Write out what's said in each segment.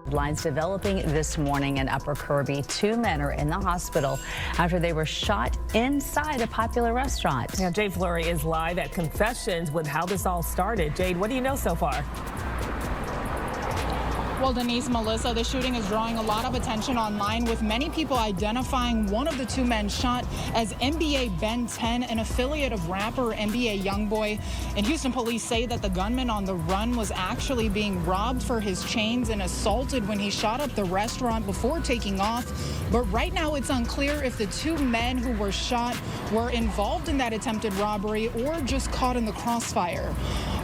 Headlines developing this morning in Upper Kirby. Two men are in the hospital after they were shot inside a popular restaurant. Now, Jade Fleury is live at Confessions with how this all started. Jade, what do you know so far? Well, Denise, Melissa, the shooting is drawing a lot of attention online, with many people identifying one of the two men shot as NBA Ben 10, an affiliate of rapper NBA YoungBoy. And Houston police say that the gunman on the run was actually being robbed for his chains and assaulted when he shot up the restaurant before taking off. But right now it's unclear if the two men who were shot were involved in that attempted robbery or just caught in the crossfire.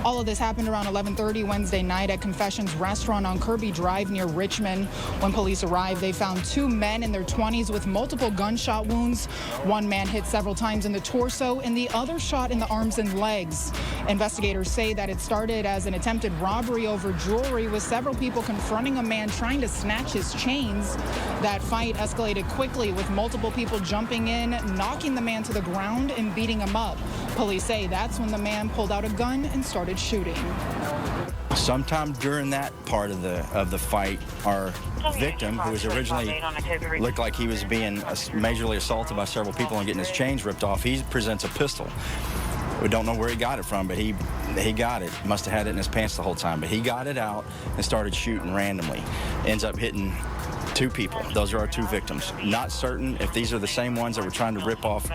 All of this happened around 11:30 Wednesday night at Confessions restaurant on Kirby Drive near Richmond. When police arrived, they found two men in their 20s with multiple gunshot wounds. One man hit several times in the torso and the other shot in the arms and legs. Investigators say that it started as an attempted robbery over jewelry, with several people confronting a man trying to snatch his chains. That fight escalated quickly, with multiple people jumping in, knocking the man to the ground and beating him up. Police say that's when the man pulled out a gun and started shooting. Sometime during that part of the fight, our victim, who was originally looked like he was being majorly assaulted by several people and getting his chains ripped off, he presents a pistol. We don't know where he got it from, but he got it. Must have had it in his pants the whole time, but he got it out and started shooting randomly. Ends up hitting two people. Those are our two victims. Not certain if these are the same ones that were trying to rip off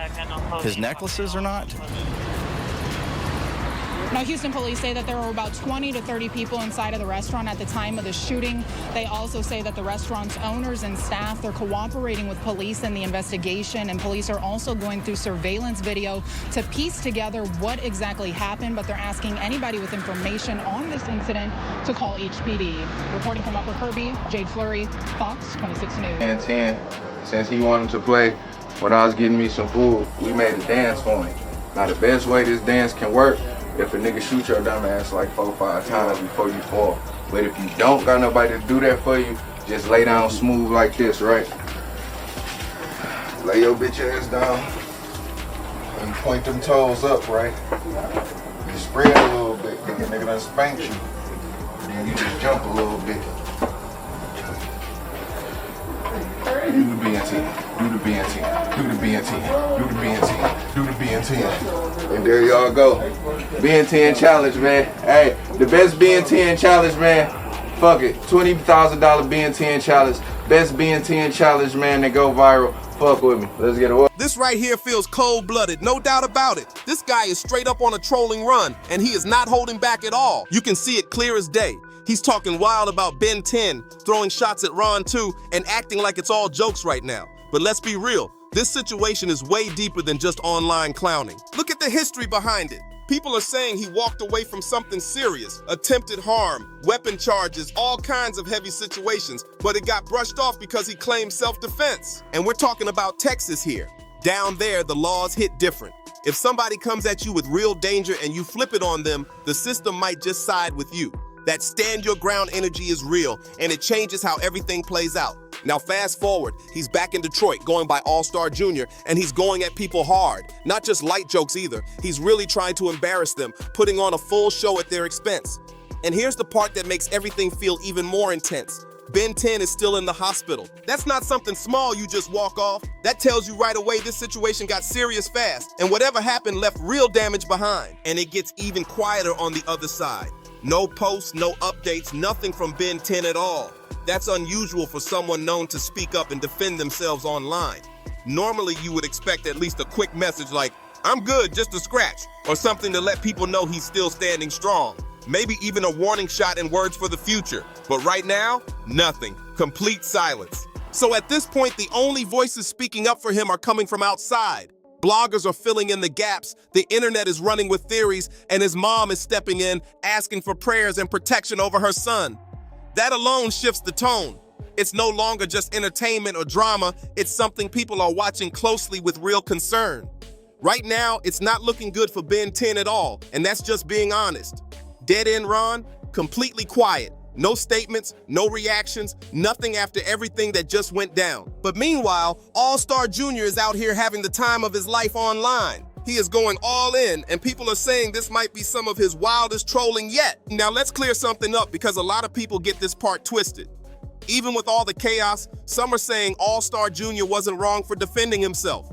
his necklaces or not. Now, Houston police say that there were about 20 to 30 people inside of the restaurant at the time of the shooting. They also say that the restaurant's owners and staff, they're cooperating with police in the investigation, and police are also going through surveillance video to piece together what exactly happened, but they're asking anybody with information on this incident to call HPD. Reporting from Upper Kirby, Jade Fleury, Fox 26 News. And 10, since he wanted to play when I was getting me some food, we made a dance for him. Now, the best way this dance can work, if a nigga shoot your dumb ass like 4 or 5 times before you fall. But if you don't got nobody to do that for you, just lay down smooth like this, right? Lay your bitch ass down and point them toes up, right? You spread a little bit, cause the nigga done spanked you. Then you just jump a little bit. Do the BNT, do the BNT, do the BNT, do the BNT, do the BNT. And there y'all go. BN10 challenge, man. Hey, the best BN10 challenge, man. Fuck it. $20,000 BN10 challenge. Best BN10 challenge, man, that go viral. Fuck with me. Let's get it. This right here feels cold-blooded, no doubt about it. This guy is straight up on a trolling run, and he is not holding back at all. You can see it clear as day. He's talking wild about Ben 10, throwing shots at Ron 2, and acting like it's all jokes right now. But let's be real, this situation is way deeper than just online clowning. Look at the history behind it. People are saying he walked away from something serious, attempted harm, weapon charges, all kinds of heavy situations, but it got brushed off because he claimed self-defense. And we're talking about Texas here. Down there, the laws hit different. If somebody comes at you with real danger and you flip it on them, the system might just side with you. That stand your ground energy is real, and it changes how everything plays out. Now fast forward, he's back in Detroit going by Allstar Jr., and he's going at people hard. Not just light jokes either. He's really trying to embarrass them, putting on a full show at their expense. And here's the part that makes everything feel even more intense. Ben 10 is still in the hospital. That's not something small you just walk off. That tells you right away this situation got serious fast, and whatever happened left real damage behind. And it gets even quieter on the other side. No posts, no updates, nothing from Ben 10 at all. That's unusual for someone known to speak up and defend themselves online. Normally, you would expect at least a quick message like, "I'm good, just a scratch," or something to let people know he's still standing strong. Maybe even a warning shot and words for the future. But right now, nothing. Complete silence. So at this point, the only voices speaking up for him are coming from outside. Bloggers are filling in the gaps, the internet is running with theories, and his mom is stepping in, asking for prayers and protection over her son. That alone shifts the tone. It's no longer just entertainment or drama, it's something people are watching closely with real concern. Right now, it's not looking good for Ben 10 at all, and that's just being honest. Dead end Ron, completely quiet. No statements, no reactions, nothing after everything that just went down. But meanwhile, Allstar Jr. is out here having the time of his life online. He is going all in, and people are saying this might be some of his wildest trolling yet. Now let's clear something up because a lot of people get this part twisted. Even with all the chaos, some are saying Allstar Jr. wasn't wrong for defending himself.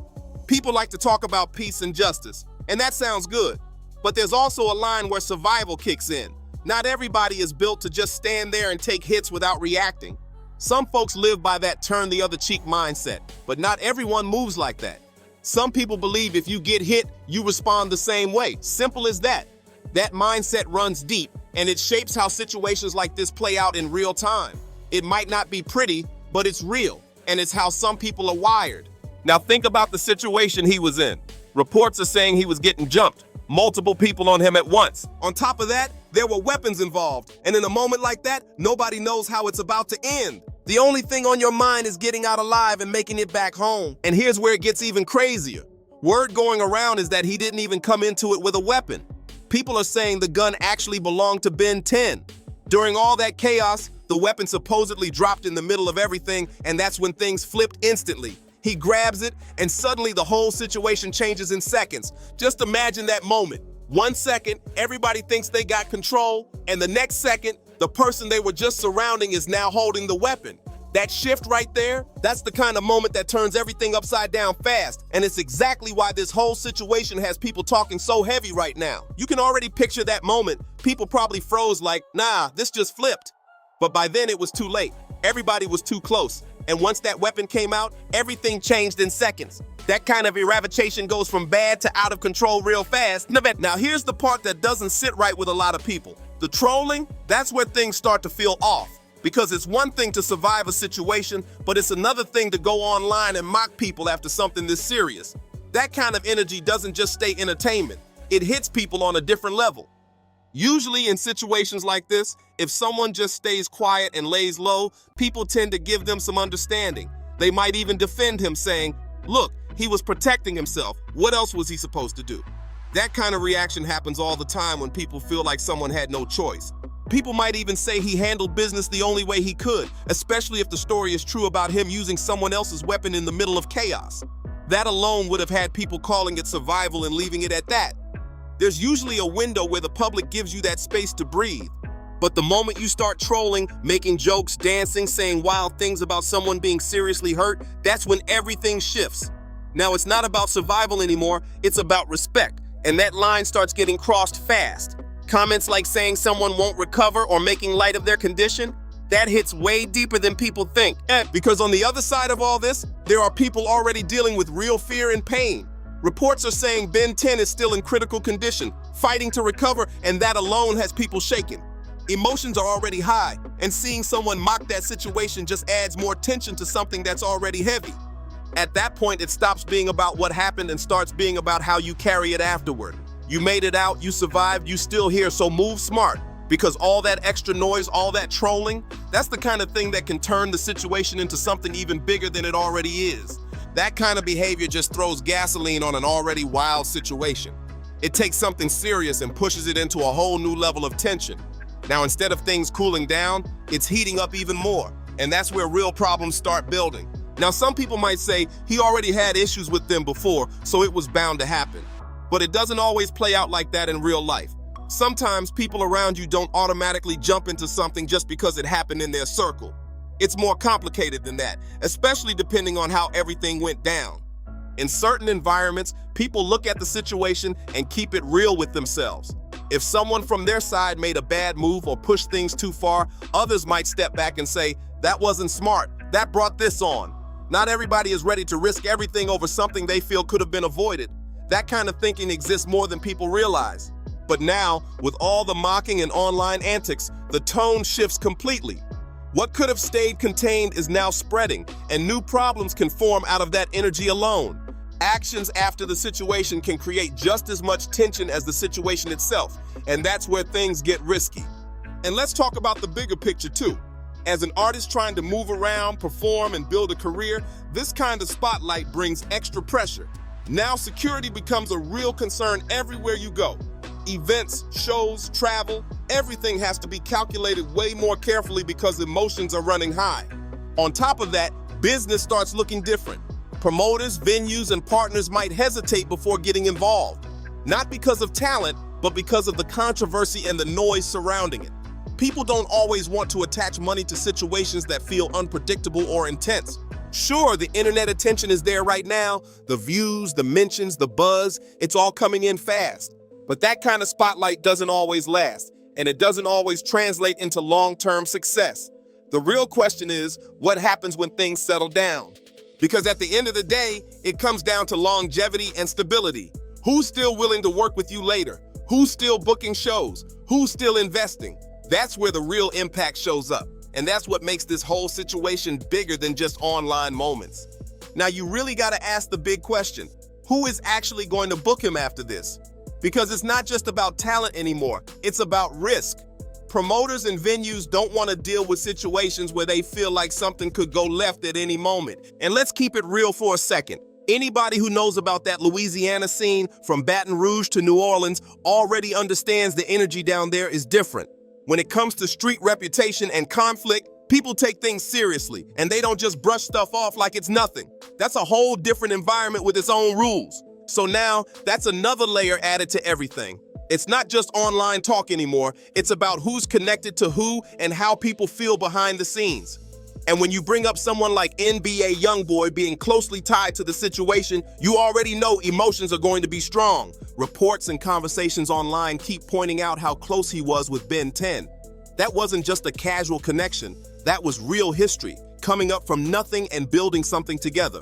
People like to talk about peace and justice, and that sounds good. But there's also a line where survival kicks in. Not everybody is built to just stand there and take hits without reacting. Some folks live by that turn the other cheek mindset, but not everyone moves like that. Some people believe if you get hit, you respond the same way. Simple as that. That mindset runs deep, and it shapes how situations like this play out in real time. It might not be pretty, but it's real, and it's how some people are wired. Now think about the situation he was in. Reports are saying he was getting jumped, multiple people on him at once. On top of that, there were weapons involved, and in a moment like that, nobody knows how it's about to end. The only thing on your mind is getting out alive and making it back home. And here's where it gets even crazier. Word going around is that he didn't even come into it with a weapon. People are saying the gun actually belonged to Ben 10. During all that chaos, the weapon supposedly dropped in the middle of everything, and that's when things flipped instantly. He grabs it, and suddenly the whole situation changes in seconds. Just imagine that moment. 1 second, everybody thinks they got control, and the next second, the person they were just surrounding is now holding the weapon. That shift right there, that's the kind of moment that turns everything upside down fast, and it's exactly why this whole situation has people talking so heavy right now. You can already picture that moment. People probably froze like, nah, this just flipped. But by then it was too late. Everybody was too close. And once that weapon came out, everything changed in seconds. That kind of eradication goes from bad to out of control real fast. Now here's the part that doesn't sit right with a lot of people. The trolling, that's where things start to feel off. Because it's one thing to survive a situation, but it's another thing to go online and mock people after something this serious. That kind of energy doesn't just stay entertainment. It hits people on a different level. Usually in situations like this, if someone just stays quiet and lays low, people tend to give them some understanding. They might even defend him saying, look, he was protecting himself. What else was he supposed to do? That kind of reaction happens all the time when people feel like someone had no choice. People might even say he handled business the only way he could, especially if the story is true about him using someone else's weapon in the middle of chaos. That alone would have had people calling it survival and leaving it at that. There's usually a window where the public gives you that space to breathe. But the moment you start trolling, making jokes, dancing, saying wild things about someone being seriously hurt, that's when everything shifts. Now it's not about survival anymore, it's about respect. And that line starts getting crossed fast. Comments like saying someone won't recover or making light of their condition, that hits way deeper than people think. Because on the other side of all this, there are people already dealing with real fear and pain. Reports are saying Ben 10 is still in critical condition, fighting to recover, and that alone has people shaken. Emotions are already high, and seeing someone mock that situation just adds more tension to something that's already heavy. At that point, it stops being about what happened and starts being about how you carry it afterward. You made it out, you survived, you still here, so move smart. Because all that extra noise, all that trolling, that's the kind of thing that can turn the situation into something even bigger than it already is. That kind of behavior just throws gasoline on an already wild situation. It takes something serious and pushes it into a whole new level of tension. Now, instead of things cooling down, it's heating up even more. And that's where real problems start building. Now, some people might say he already had issues with them before, so it was bound to happen. But it doesn't always play out like that in real life. Sometimes people around you don't automatically jump into something just because it happened in their circle. It's more complicated than that, especially depending on how everything went down. In certain environments, people look at the situation and keep it real with themselves. If someone from their side made a bad move or pushed things too far, others might step back and say, that wasn't smart, that brought this on. Not everybody is ready to risk everything over something they feel could have been avoided. That kind of thinking exists more than people realize. But now, with all the mocking and online antics, the tone shifts completely. What could have stayed contained is now spreading, and new problems can form out of that energy alone. Actions after the situation can create just as much tension as the situation itself, and that's where things get risky. And let's talk about the bigger picture too. As an artist trying to move around, perform, and build a career, this kind of spotlight brings extra pressure. Now security becomes a real concern everywhere you go. Events, shows, travel, everything has to be calculated way more carefully because emotions are running high. On top of that, business starts looking different. Promoters, venues, and partners might hesitate before getting involved. Not because of talent, but because of the controversy and the noise surrounding it. People don't always want to attach money to situations that feel unpredictable or intense. Sure, the internet attention is there right now, the views, the mentions, the buzz, it's all coming in fast. But that kind of spotlight doesn't always last, and it doesn't always translate into long-term success. The real question is, what happens when things settle down? Because at the end of the day, it comes down to longevity and stability. Who's still willing to work with you later? Who's still booking shows? Who's still investing? That's where the real impact shows up. And that's what makes this whole situation bigger than just online moments. Now, you really got to ask the big question. Who is actually going to book him after this? Because it's not just about talent anymore. It's about risk. Promoters and venues don't want to deal with situations where they feel like something could go left at any moment. And let's keep it real for a second. Anybody who knows about that Louisiana scene from Baton Rouge to New Orleans already understands the energy down there is different. When it comes to street reputation and conflict, people take things seriously, and they don't just brush stuff off like it's nothing. That's a whole different environment with its own rules. So now, that's another layer added to everything. It's not just online talk anymore, it's about who's connected to who and how people feel behind the scenes. And when you bring up someone like NBA YoungBoy being closely tied to the situation, you already know emotions are going to be strong. Reports and conversations online keep pointing out how close he was with Ben 10. That wasn't just a casual connection, that was real history, coming up from nothing and building something together.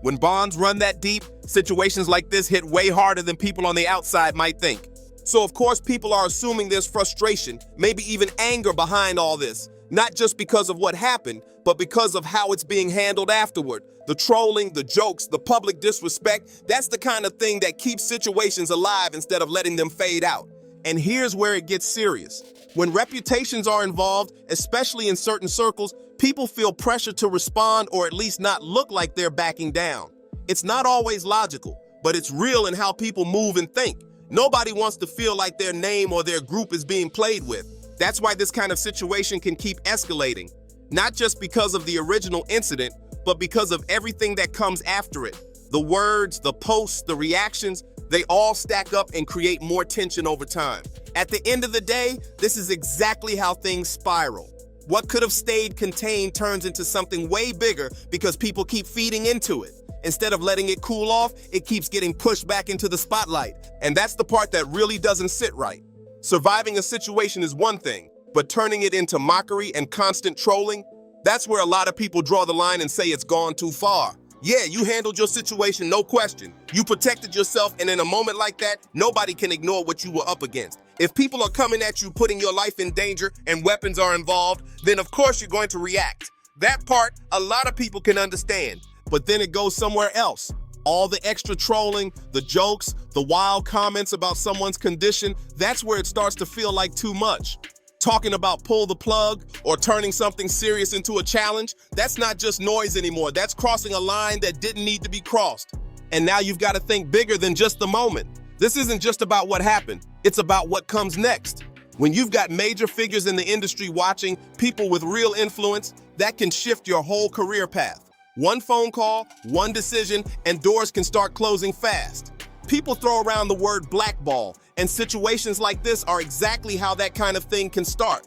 When bonds run that deep, situations like this hit way harder than people on the outside might think. So of course people are assuming there's frustration, maybe even anger behind all this. Not just because of what happened, but because of how it's being handled afterward. The trolling, the jokes, the public disrespect, that's the kind of thing that keeps situations alive instead of letting them fade out. And here's where it gets serious. When reputations are involved, especially in certain circles, people feel pressure to respond or at least not look like they're backing down. It's not always logical, but it's real in how people move and think. Nobody wants to feel like their name or their group is being played with. That's why this kind of situation can keep escalating, not just because of the original incident, but because of everything that comes after it. The words, the posts, the reactions, they all stack up and create more tension over time. At the end of the day, this is exactly how things spiral. What could have stayed contained turns into something way bigger because people keep feeding into it. Instead of letting it cool off, it keeps getting pushed back into the spotlight. And that's the part that really doesn't sit right. Surviving a situation is one thing, but turning it into mockery and constant trolling, that's where a lot of people draw the line and say it's gone too far. Yeah, you handled your situation, no question. You protected yourself, and in a moment like that, nobody can ignore what you were up against. If people are coming at you, putting your life in danger, and weapons are involved, then of course you're going to react. That part, a lot of people can understand, but then it goes somewhere else. All the extra trolling, the jokes, the wild comments about someone's condition, that's where it starts to feel like too much. Talking about pull the plug or turning something serious into a challenge, that's not just noise anymore. That's crossing a line that didn't need to be crossed. And now you've got to think bigger than just the moment. This isn't just about what happened, it's about what comes next. When you've got major figures in the industry watching, people with real influence, that can shift your whole career path. One phone call, one decision, and doors can start closing fast. People throw around the word blackball, and situations like this are exactly how that kind of thing can start.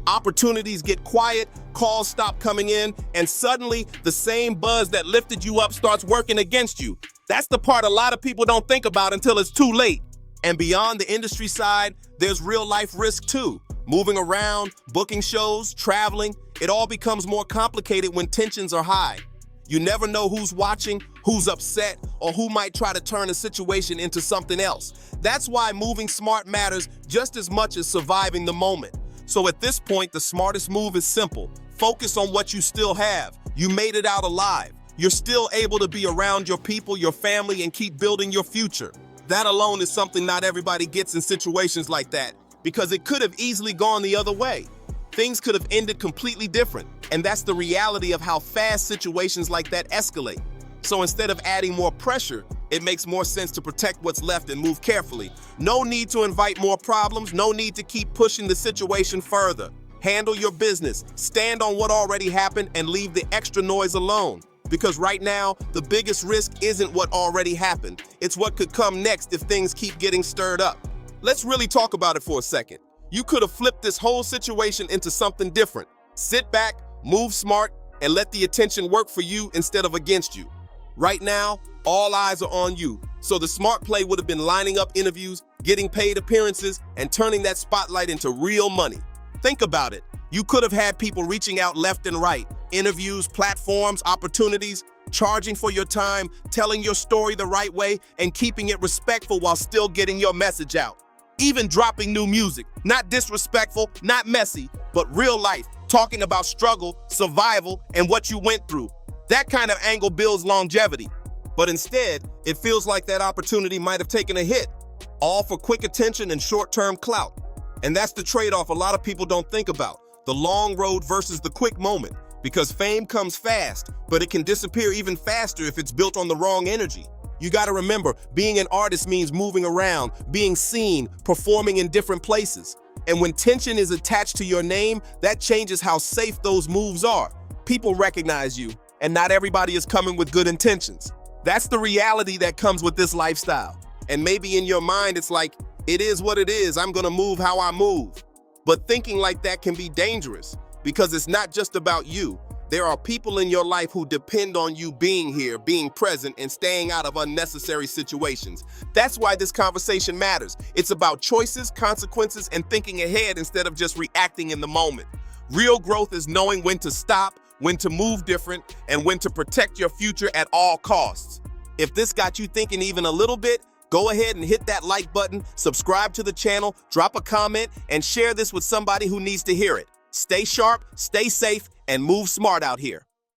Opportunities get quiet, calls stop coming in, and suddenly the same buzz that lifted you up starts working against you. That's the part a lot of people don't think about until it's too late. And beyond the industry side, there's real life risk too. Moving around, booking shows, traveling, it all becomes more complicated when tensions are high. You never know who's watching, who's upset, or who might try to turn a situation into something else. That's why moving smart matters just as much as surviving the moment. So at this point, the smartest move is simple. Focus on what you still have. You made it out alive. You're still able to be around your people, your family, and keep building your future. That alone is something not everybody gets in situations like that, because it could have easily gone the other way. Things could have ended completely different, and that's the reality of how fast situations like that escalate. So instead of adding more pressure, it makes more sense to protect what's left and move carefully. No need to invite more problems, no need to keep pushing the situation further. Handle your business, stand on what already happened, and leave the extra noise alone. Because right now, the biggest risk isn't what already happened. It's what could come next if things keep getting stirred up. Let's really talk about it for a second. You could have flipped this whole situation into something different. Sit back, move smart, and let the attention work for you instead of against you. Right now, all eyes are on you. So the smart play would have been lining up interviews, getting paid appearances, and turning that spotlight into real money. Think about it. You could have had people reaching out left and right, interviews, platforms, opportunities, charging for your time, telling your story the right way, and keeping it respectful while still getting your message out. Even dropping new music, not disrespectful, not messy, but real life, talking about struggle, survival, and what you went through. That kind of angle builds longevity. But instead, it feels like that opportunity might have taken a hit, all for quick attention and short-term clout. And that's the trade-off a lot of people don't think about, the long road versus the quick moment. Because fame comes fast, but it can disappear even faster if it's built on the wrong energy. You gotta remember, being an artist means moving around, being seen, performing in different places. And when tension is attached to your name, that changes how safe those moves are. People recognize you, and not everybody is coming with good intentions. That's the reality that comes with this lifestyle. And maybe in your mind, it's like, it is what it is, I'm gonna move how I move. But thinking like that can be dangerous, because it's not just about you. There are people in your life who depend on you being here, being present, and staying out of unnecessary situations. That's why this conversation matters. It's about choices, consequences, and thinking ahead instead of just reacting in the moment. Real growth is knowing when to stop, when to move different, and when to protect your future at all costs. If this got you thinking even a little bit, go ahead and hit that like button, subscribe to the channel, drop a comment, and share this with somebody who needs to hear it. Stay sharp, stay safe, and move smart out here.